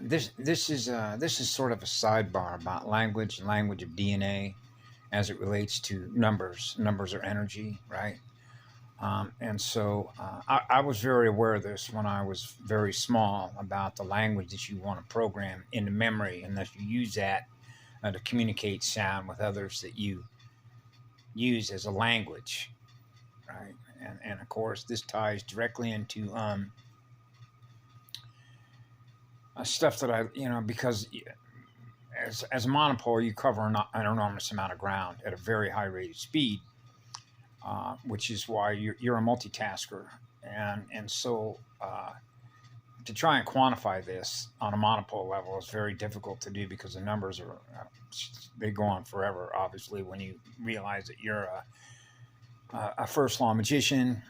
This is sort of a sidebar about language and language of DNA as it relates to numbers. Numbers are energy, right? And so I was very aware of this when I was very small about the language that you want to program into memory, and that you use that to communicate sound with others that you use as a language, right? And of course, this ties directly into stuff that because as a monopole, you cover an enormous amount of ground at a very high rate of speed, which is why you're a multitasker. And so to try and quantify this on a monopole level is very difficult to do because the numbers are they go on forever. Obviously, when you realize that you're a first law magician,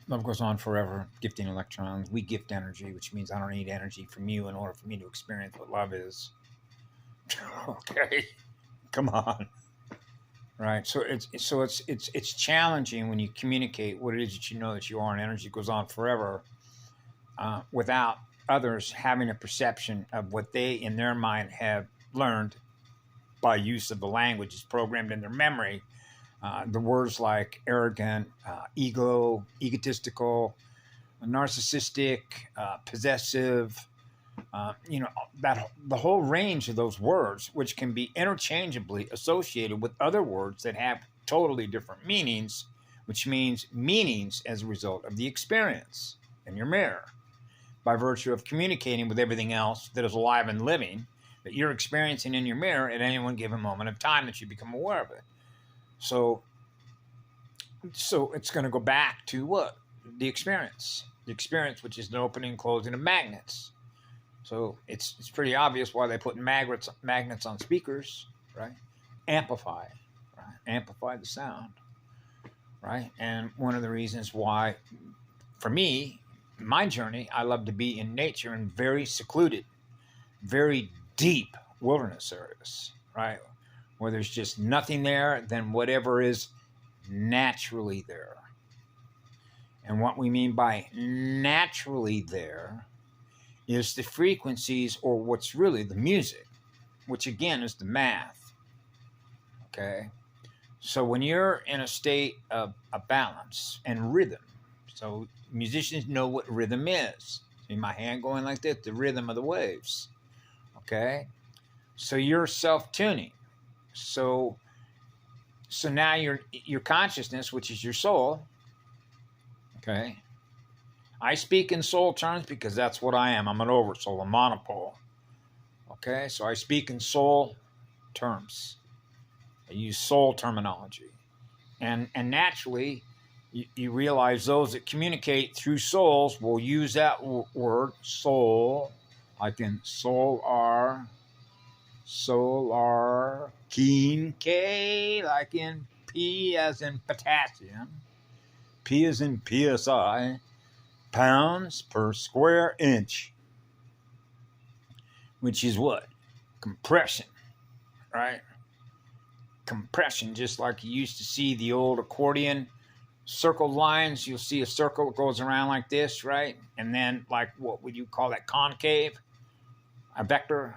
love goes on forever. Gifting electrons, we gift energy, which means I don't need energy from you in order for me to experience what love is. Okay, come on. Right, so it's challenging when you communicate what it is that you know that you are, and energy goes on forever without others having a perception of what they in their mind have learned by use of the language is programmed in their memory. The words like arrogant, egotistical, narcissistic, possessive. That the whole range of those words, which can be interchangeably associated with other words that have totally different meanings, which means meanings as a result of the experience in your mirror, by virtue of communicating with everything else that is alive and living that you're experiencing in your mirror at any one given moment of time that you become aware of it. So it's going to go back to what? The experience, which is the opening and closing of magnets. So it's pretty obvious why they put magnets on speakers, right? Amplify, right? Amplify the sound, right? And one of the reasons why, for me, my journey, I love to be in nature and very secluded, very deep wilderness areas, right? Where there's just nothing there than whatever is naturally there. And what we mean by naturally there is the frequencies, or what's really the music, which again is the math. Okay? So when you're in a state of a balance and rhythm, so musicians know what rhythm is. See my hand going like this, the rhythm of the waves. Okay? So you're self-tuning. So now your consciousness, which is your soul, okay? I speak in soul terms because that's what I am. I'm an oversoul, a monopole. Okay, so I speak in soul terms. I use soul terminology. And naturally, you realize those that communicate through souls will use that word, soul, like in solar, keen, K, like in P as in potassium, P as in PSI, pounds per square inch, which is what? Compression, right? Compression, just like you used to see the old accordion circled lines. You'll see a circle that goes around like this, right? And then, like, what would you call that? Concave, a vector,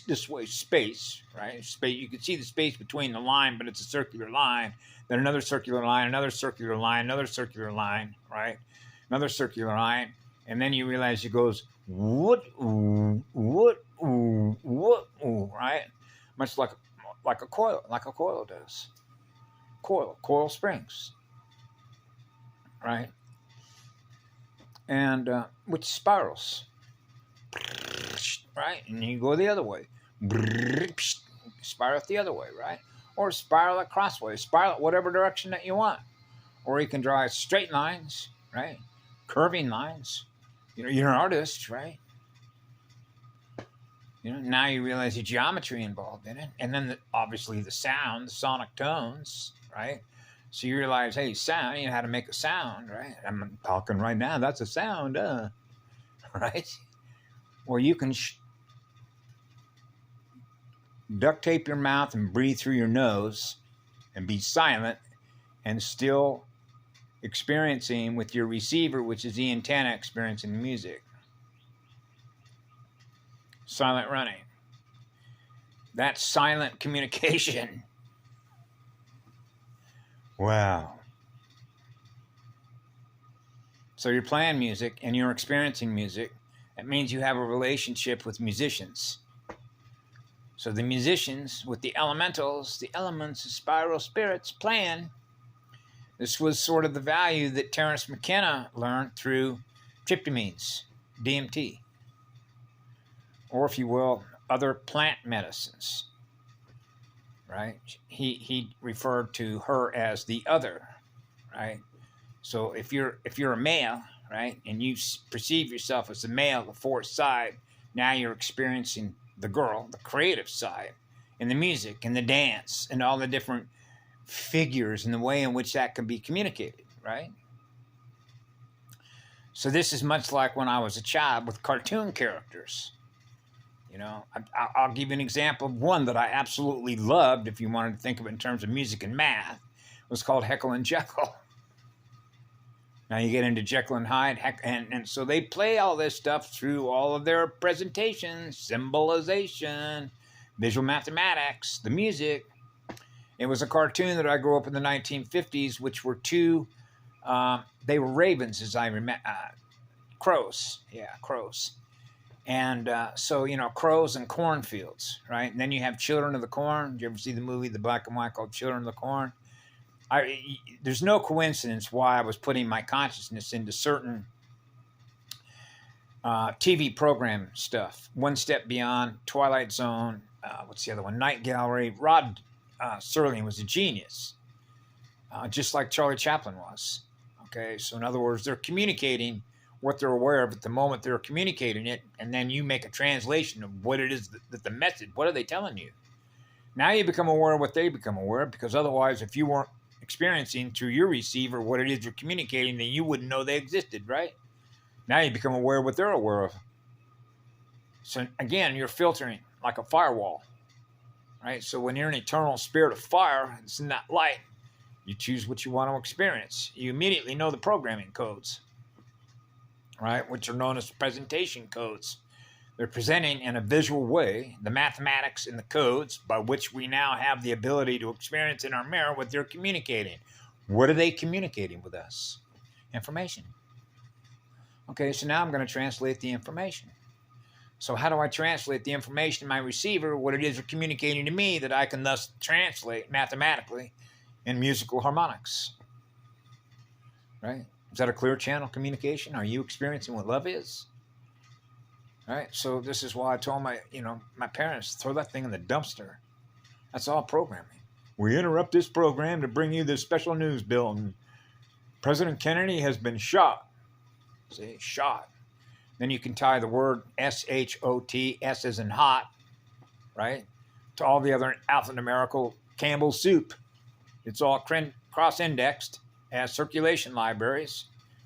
this way, space, right? Space. You can see the space between the line, but it's a circular line. Then another circular line, another circular line, another circular line, right? Another circular line, and then you realize it goes what, right? Much like a coil does. Coil springs, right? And which spirals, right? And you go the other way, spiral the other way, right? Or spiral it crosswise, spiral it whatever direction that you want, or you can draw straight lines, right? Curving lines. You're an artist, right? Now you realize the geometry involved in it. And then obviously the sound, the sonic tones, right? So you realize, hey, sound, you know how to make a sound, right? I'm talking right now, that's a sound, right? Or you can duct tape your mouth and breathe through your nose and be silent and still experiencing with your receiver, which is the antenna, experiencing the music. silent running. That's silent communication. Wow. So you're playing music and you're experiencing music. That means you have a relationship with musicians. So the musicians with the elementals, the elements, the spiral spirits playing. This was sort of the value that Terence McKenna learned through tryptamines, DMT, or if you will, other plant medicines, right? He referred to her as the other, right? So if you're a male, right, and you perceive yourself as the male, the fourth side, now you're experiencing the girl, the creative side, and the music and the dance and all the different figures and the way in which that can be communicated, right? So this is much like when I was a child with cartoon characters. You know, I'll give you an example of one that I absolutely loved, if you wanted to think of it in terms of music and math. It was called Heckle and Jekyll. Now you get into Jekyll and Hyde, and so they play all this stuff through all of their presentations, symbolization, visual mathematics, the music. It was a cartoon that I grew up in the 1950s, which were two, they were ravens, as I remember, crows. Yeah, crows. And so, you know, crows and cornfields, right? And then you have Children of the Corn. Did you ever see the movie, the black and white, called Children of the Corn? There's no coincidence why I was putting my consciousness into certain TV program stuff. One Step Beyond, Twilight Zone, what's the other one? Night Gallery. Rod Serling was a genius, just like Charlie Chaplin was. Okay, so in other words, they're communicating what they're aware of at the moment they're communicating it, and then you make a translation of what it is that the message, what are they telling you? Now you become aware of what they become aware of, because otherwise, if you weren't experiencing through your receiver what it is you're communicating, then you wouldn't know they existed, right? Now you become aware of what they're aware of. So again, you're filtering like a firewall, right? So when you're an eternal spirit of fire, it's in that light, you choose what you want to experience. You immediately know the programming codes, right? Which are known as presentation codes. They're presenting in a visual way the mathematics and the codes by which we now have the ability to experience in our mirror what they're communicating. What are they communicating with us? Information. Okay, so now I'm going to translate the information. So how do I translate the information in my receiver, what it is they're communicating to me, that I can thus translate mathematically in musical harmonics? Right? Is that a clear channel communication? Are you experiencing what love is? All right, so this is why I told my parents, throw that thing in the dumpster. That's all programming. We interrupt this program to bring you this special news bulletin. President Kennedy has been shot. See, shot. Then you can tie the word S-H-O-T, S as in hot, right, to all the other alphanumerical Campbell's soup. It's all cross-indexed as circulation libraries,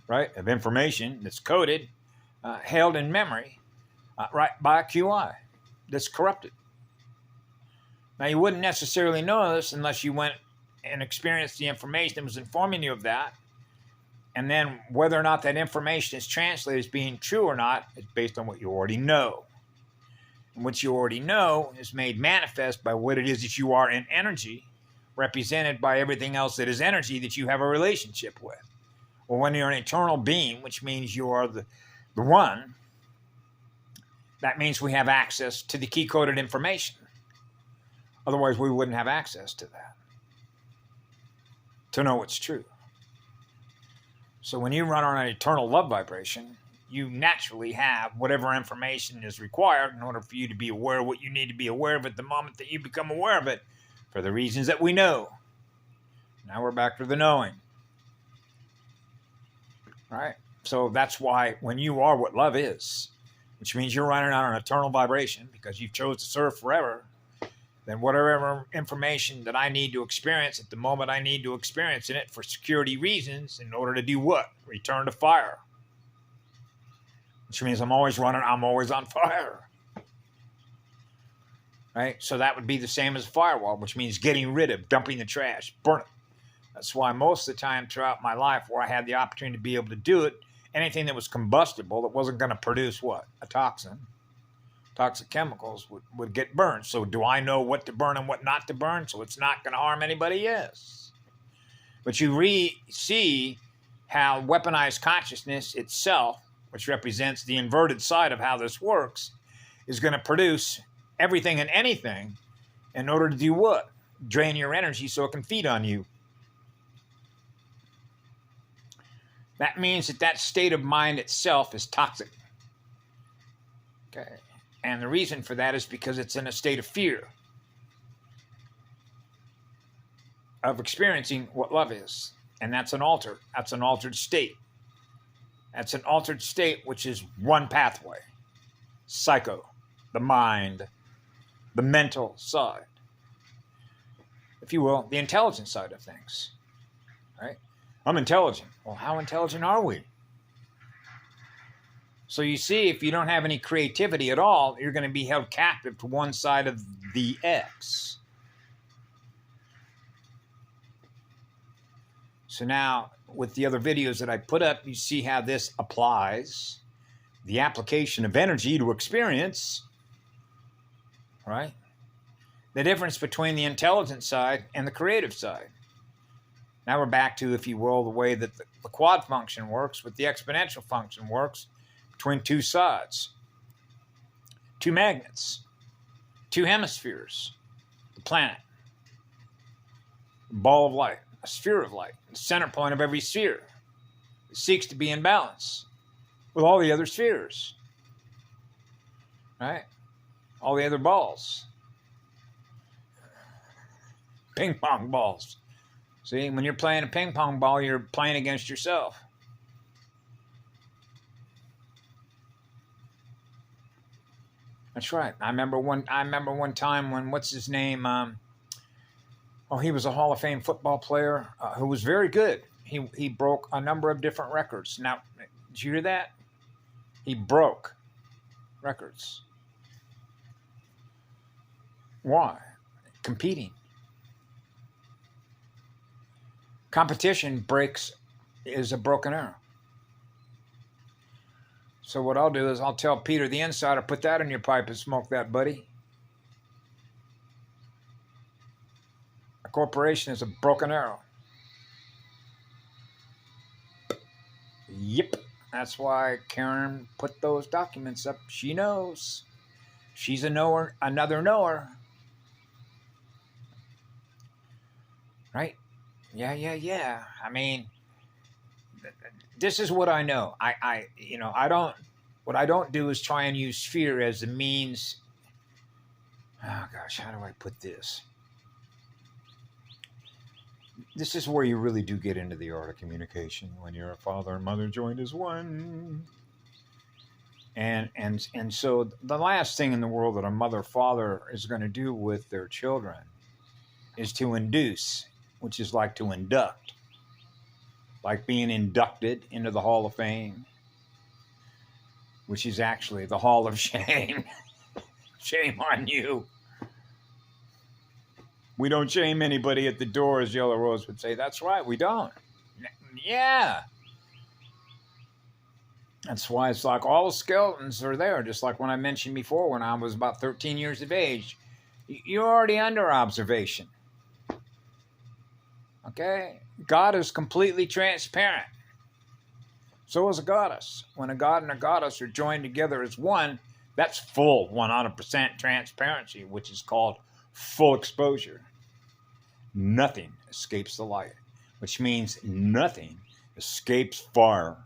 right, of information that's coded, held in memory, right, by a QI that's corrupted. Now, you wouldn't necessarily know this unless you went and experienced the information that was informing you of that. And then whether or not that information is translated as being true or not is based on what you already know. And what you already know is made manifest by what it is that you are in energy, represented by everything else that is energy that you have a relationship with. Well, when you're an eternal being, which means you are the one, that means we have access to the key-coded information. Otherwise, we wouldn't have access to that, to know what's true. So when you run on an eternal love vibration, you naturally have whatever information is required in order for you to be aware of what you need to be aware of at the moment that you become aware of it, for the reasons that we know. Now we're back to the knowing. All right? So that's why when you are what love is, which means you're running on an eternal vibration because you've chose to serve forever, then whatever information that I need to experience at the moment I need to experience in it for security reasons, in order to do what? Return to fire. Which means I'm always on fire. Right? So that would be the same as a firewall, which means getting rid of, dumping the trash, burn it. That's why most of the time throughout my life where I had the opportunity to be able to do it, anything that was combustible that wasn't going to produce what? A toxin, toxic chemicals would get burned. So do I know what to burn and what not to burn so it's not going to harm anybody? Yes. But you see how weaponized consciousness itself, which represents the inverted side of how this works, is going to produce everything and anything in order to do what? Drain your energy so it can feed on you. That means that state of mind itself is toxic. Okay. And the reason for that is because it's in a state of fear of experiencing what love is. And that's an altered state. That's an altered state, which is one pathway. Psycho, the mind, the mental side, if you will, the intelligent side of things. Right? I'm intelligent. Well, how intelligent are we? So you see, if you don't have any creativity at all, you're going to be held captive to one side of the X. So now, with the other videos that I put up, you see how this applies. The application of energy to experience, right? The difference between the intelligent side and the creative side. Now we're back to, if you will, the way that the quad function works, with the exponential function works, between two sides, two magnets, two hemispheres, the planet, a ball of light, a sphere of light, the center point of every sphere. It seeks to be in balance with all the other spheres, right? All the other balls. Ping pong balls. See, when you're playing a ping pong ball, you're playing against yourself. That's right. I remember one time when, what's his name? He was a Hall of Fame football player who was very good. He broke a number of different records. Now, did you hear that? He broke records. Why? Competing. Competition is a broken arrow. So what I'll do is I'll tell Peter the Insider, put that in your pipe and smoke that, buddy. A corporation is a broken arrow. Yep. That's why Karen put those documents up. She knows. She's a knower, another knower. Right? Yeah. I mean, this is what I know. What I don't do is try and use fear as a means. Oh gosh, how do I put this? This is where you really do get into the art of communication, when you're a father and mother joined as one. And so the last thing in the world that a mother-father is going to do with their children is to induce, which is like to induct. Like being inducted into the Hall of Fame, which is actually the Hall of Shame. Shame on you. We don't shame anybody at the door, as Yellow Rose would say. That's right, we don't. Yeah. That's why it's like all the skeletons are there, just like when I mentioned before, when I was about 13 years of age. You're already under observation. Okay? God is completely transparent. So is a goddess. When a god and a goddess are joined together as one, that's full 100% transparency, which is called full exposure. Nothing escapes the light, which means nothing escapes fire.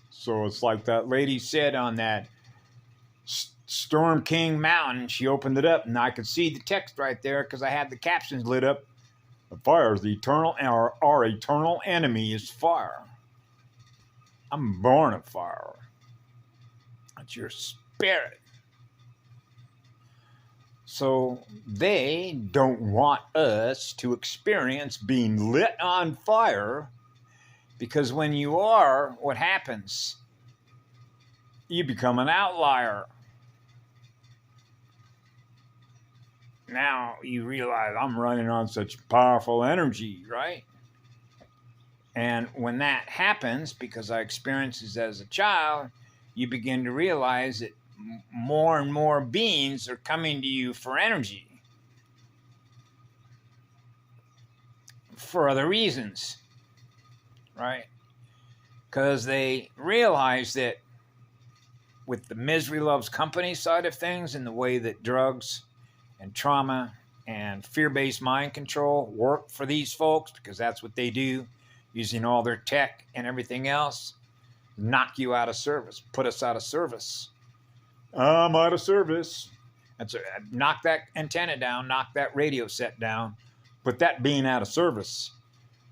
So it's like that lady said on that Storm King Mountain. She opened it up, and I could see the text right there because I had the captions lit up. The fire is the eternal, our eternal enemy is fire. I'm born of fire. That's your spirit. So they don't want us to experience being lit on fire, because when you are, what happens? You become an outlier. Now you realize I'm running on such powerful energy, right? And when that happens, because I experienced this as a child, you begin to realize that more and more beings are coming to you for energy for other reasons, right? Because they realize that with the misery loves company side of things and the way that drugs and trauma and fear-based mind control work for these folks, because that's what they do, using all their tech and everything else, knock you out of service, put us out of service. I'm out of service. And so knock that antenna down, knock that radio set down, put that being out of service.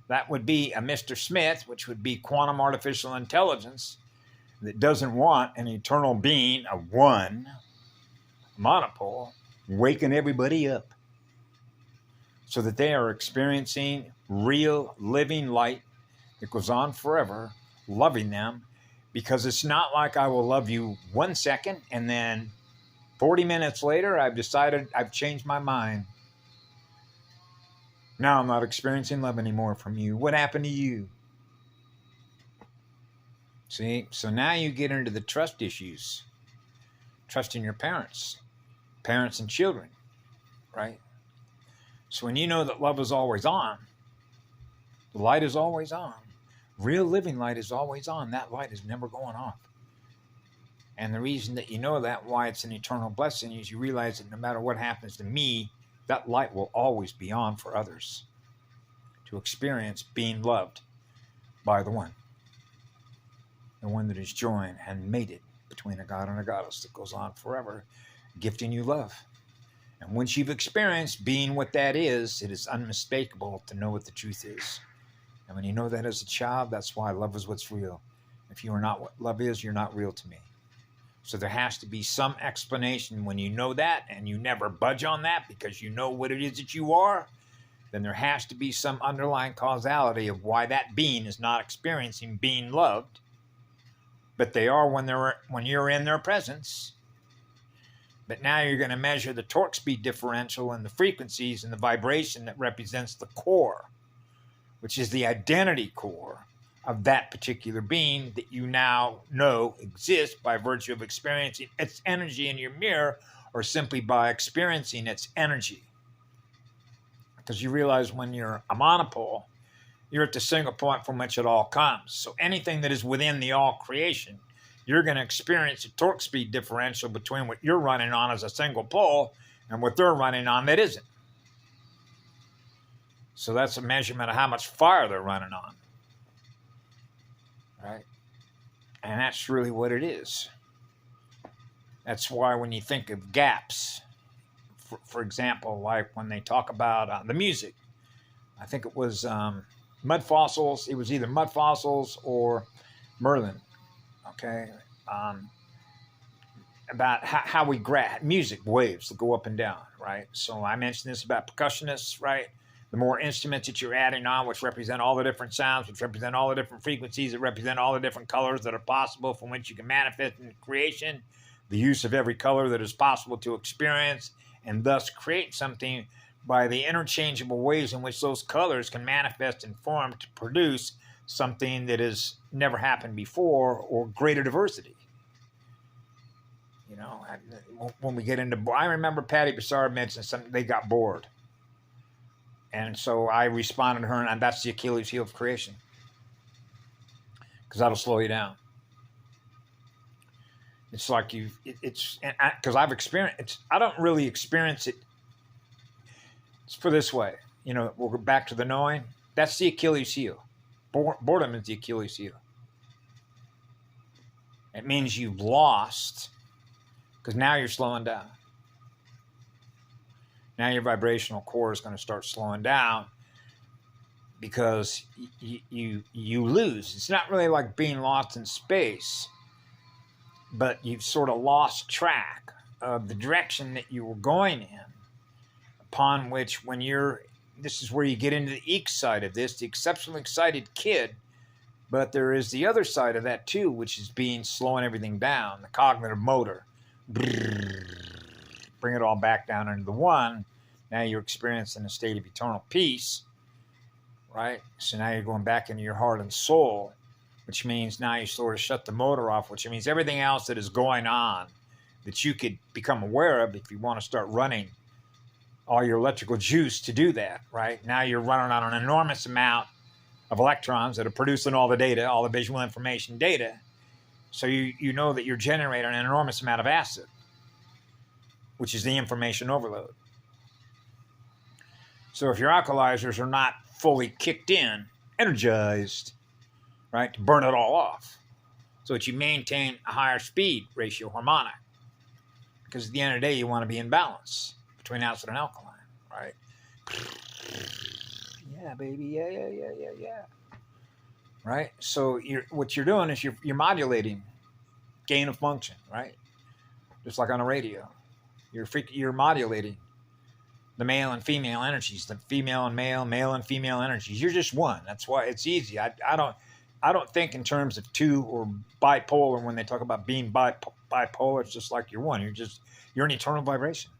That would be a Mr. Smith, which would be quantum artificial intelligence, that doesn't want an eternal being, a one, monopole, waking everybody up so that they are experiencing real living light that goes on forever, loving them, because it's not like I will love you 1 second and then 40 minutes later I've decided I've changed my mind. Now I'm not experiencing love anymore from you. What happened to you? See, so now you get into the trust issues. Trusting your parents and children, right? So when you know that love is always on, the light is always on, real living light is always on, that light is never going off. And the reason that you know that, why it's an eternal blessing, is you realize that no matter what happens to me, that light will always be on for others to experience being loved by the one that is joined and mated between a God and a goddess that goes on forever, gifting you love. And once you've experienced being what that is, it is unmistakable to know what the truth is. And when you know that as a child, that's why love is what's real. If you are not what love is, you're not real to me. So there has to be some explanation when you know that and you never budge on that because you know what it is that you are, then there has to be some underlying causality of why that being is not experiencing being loved. But they are when you're in their presence. But now you're going to measure the torque speed differential and the frequencies and the vibration that represents the core, which is the identity core of that particular being that you now know exists by virtue of experiencing its energy in your mirror or simply by experiencing its energy. Because you realize when you're a monopole, you're at the single point from which it all comes. So anything that is within the all creation, you're going to experience a torque speed differential between what you're running on as a single pole and what they're running on that isn't. So that's a measurement of how much fire they're running on. Right? And that's really what it is. That's why when you think of gaps, for example, like when they talk about the music, I think it was Mud Fossils. It was either Mud Fossils or Merlin. Okay, about how we grab music waves that go up and down, right? So I mentioned this about percussionists, right? The more instruments that you're adding on, which represent all the different sounds, which represent all the different frequencies, that represent all the different colors that are possible from which you can manifest in creation, the use of every color that is possible to experience, and thus create something by the interchangeable ways in which those colors can manifest and form to produce something that has never happened before or greater diversity. You know, when we get into, I remember Patty Bessard mentioned something, they got bored. And so I responded to her, and that's the Achilles heel of creation. Because that'll slow you down. It's like because I've experienced, I don't really experience it. Let's put it this way, you know, we'll go back to the knowing. That's the Achilles heel. Boredom is the Achilles heel. It means you've lost, because now you're slowing down. Now your vibrational core is going to start slowing down because you lose. It's not really like being lost in space, but you've sort of lost track of the direction that you were going in, upon which this is where you get into the EEC side of this, the exceptionally excited kid, but there is the other side of that too, which is slowing everything down, the cognitive motor. Bring it all back down into the one. Now you're experiencing a state of eternal peace, right? So now you're going back into your heart and soul, which means now you sort of shut the motor off, which means everything else that is going on that you could become aware of if you want to start running all your electrical juice to do that, right? Now you're running on an enormous amount of electrons that are producing all the data, all the visual information data. So you know that you're generating an enormous amount of acid, which is the information overload. So if your alkalizers are not fully kicked in, energized, right, to burn it all off, so that you maintain a higher speed ratio harmonic. Because at the end of the day, you want to be in balance between acid and alkaline, right? Yeah, baby, yeah. Right? So what you're doing is you're modulating gain of function, right? Just like on a radio. You're modulating the male and female energies, the female and male and female energies. You're just one. That's why it's easy. I don't think in terms of two or bipolar. When they talk about being bipolar, it's just like you're one. You're an eternal vibration.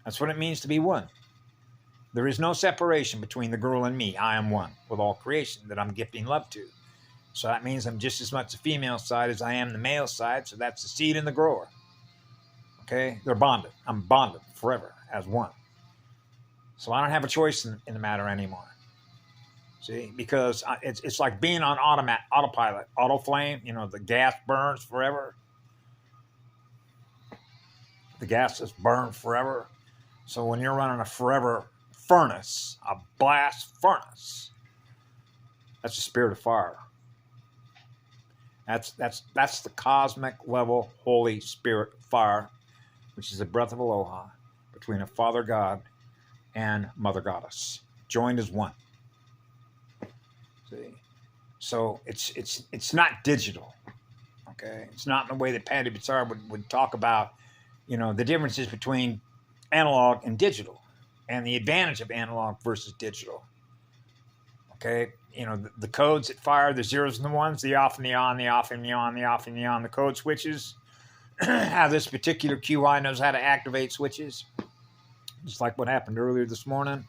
That's what it means to be one. There is no separation between the girl and me. I am one with all creation that I'm gifting love to. So that means I'm just as much the female side as I am the male side. So that's the seed and the grower. Okay? They're bonded. I'm bonded forever as one. So I don't have a choice in the matter anymore. See? Because it's like being on autopilot, auto flame. You know, the gas burns forever. The gas is burned forever. So when you're running a forever furnace, a blast furnace, that's the spirit of fire. That's the cosmic level Holy Spirit fire, which is the breath of aloha between a Father God and Mother Goddess, joined as one. See, so it's not digital, okay? It's not in the way that Patty Bitzar would talk about, you know, the differences between analog and digital, and the advantage of analog versus digital. Okay, you know, the codes that fire, the zeros and the ones, the off and the on, the off and the on, the off and the on, the code switches. How this particular QI knows how to activate switches. Just like what happened earlier this morning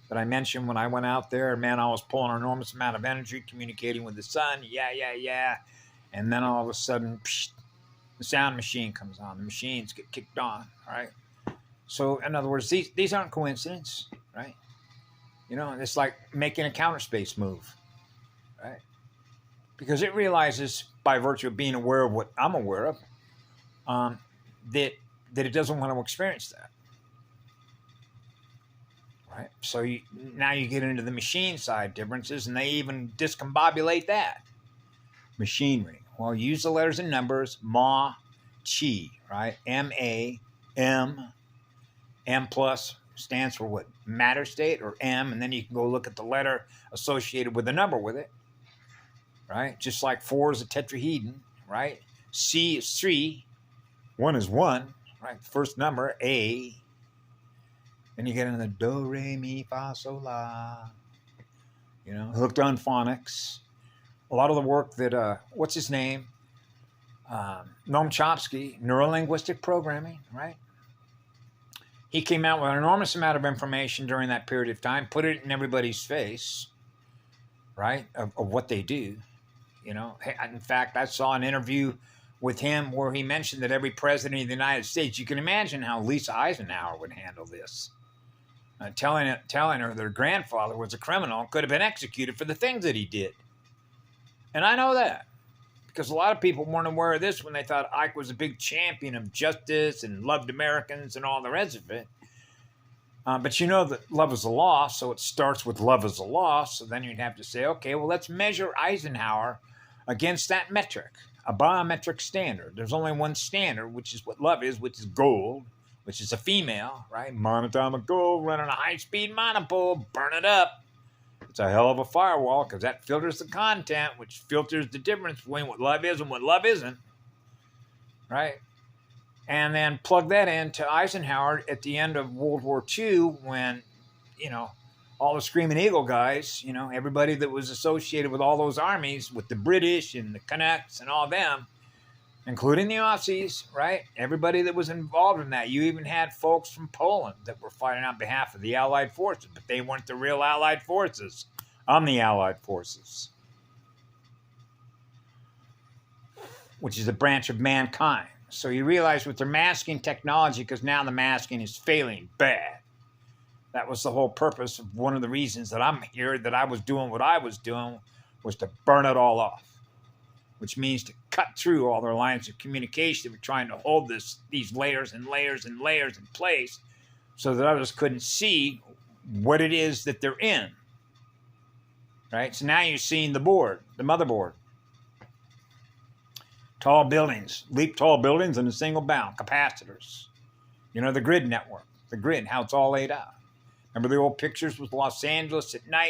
that I mentioned when I went out there. Man, I was pulling an enormous amount of energy, communicating with the sun. Yeah. And then all of a sudden, psh, the sound machine comes on. The machines get kicked on, right? So, in other words, these aren't coincidence, right? You know, it's like making a counter space move, right? Because it realizes, by virtue of being aware of what I'm aware of, that it doesn't want to experience that, right? So now you get into the machine side differences, and they even discombobulate that. Machinery. Well, use the letters and numbers, Ma, Chi, right? M-A-M. M plus stands for what? Matter state, or M, and then you can go look at the letter associated with the number with it, right? Just like 4 is a tetrahedron, right? C is 3, 1 is 1, right? First number, A. Then you get into the do, re, mi, fa, sol, la. You know, hooked on phonics. A lot of the work that, what's his name? Noam Chomsky, neurolinguistic programming, right? He came out with an enormous amount of information during that period of time, put it in everybody's face, right, of what they do. You know, in fact, I saw an interview with him where he mentioned that every president of the United States, you can imagine how Lisa Eisenhower would handle this. Telling her that her grandfather was a criminal and could have been executed for the things that he did. And I know that, because a lot of people weren't aware of this when they thought Ike was a big champion of justice and loved Americans and all the rest of it. But you know that love is a law, so it starts with love is a law. So then you'd have to say, okay, well, let's measure Eisenhower against that metric, a biometric standard. There's only one standard, which is what love is, which is gold, which is a female, right? Monatomic gold, running a high-speed monopole, burn it up. It's a hell of a firewall, because that filters the content, which filters the difference between what love is and what love isn't, right? And then plug that into Eisenhower at the end of World War II, when, you know, all the Screaming Eagle guys, you know, everybody that was associated with all those armies, with the British and the Canucks and all them, including the Aussies, right? Everybody that was involved in that. You even had folks from Poland that were fighting on behalf of the Allied forces, but they weren't the real Allied forces. I'm the Allied forces, which is a branch of mankind, So you realize with their masking technology, because now the masking is failing bad. That was the whole purpose of one of the reasons that I'm here, that I was doing what I was doing, was to burn it all off, which means to cut through all their lines of communication. They were trying to hold these layers and layers and layers in place so that others couldn't see what it is that they're in. Right? So now you're seeing the board, the motherboard. Tall buildings, leap tall buildings in a single bound, capacitors. You know, the grid network, the grid, how it's all laid out. Remember the old pictures with Los Angeles at night?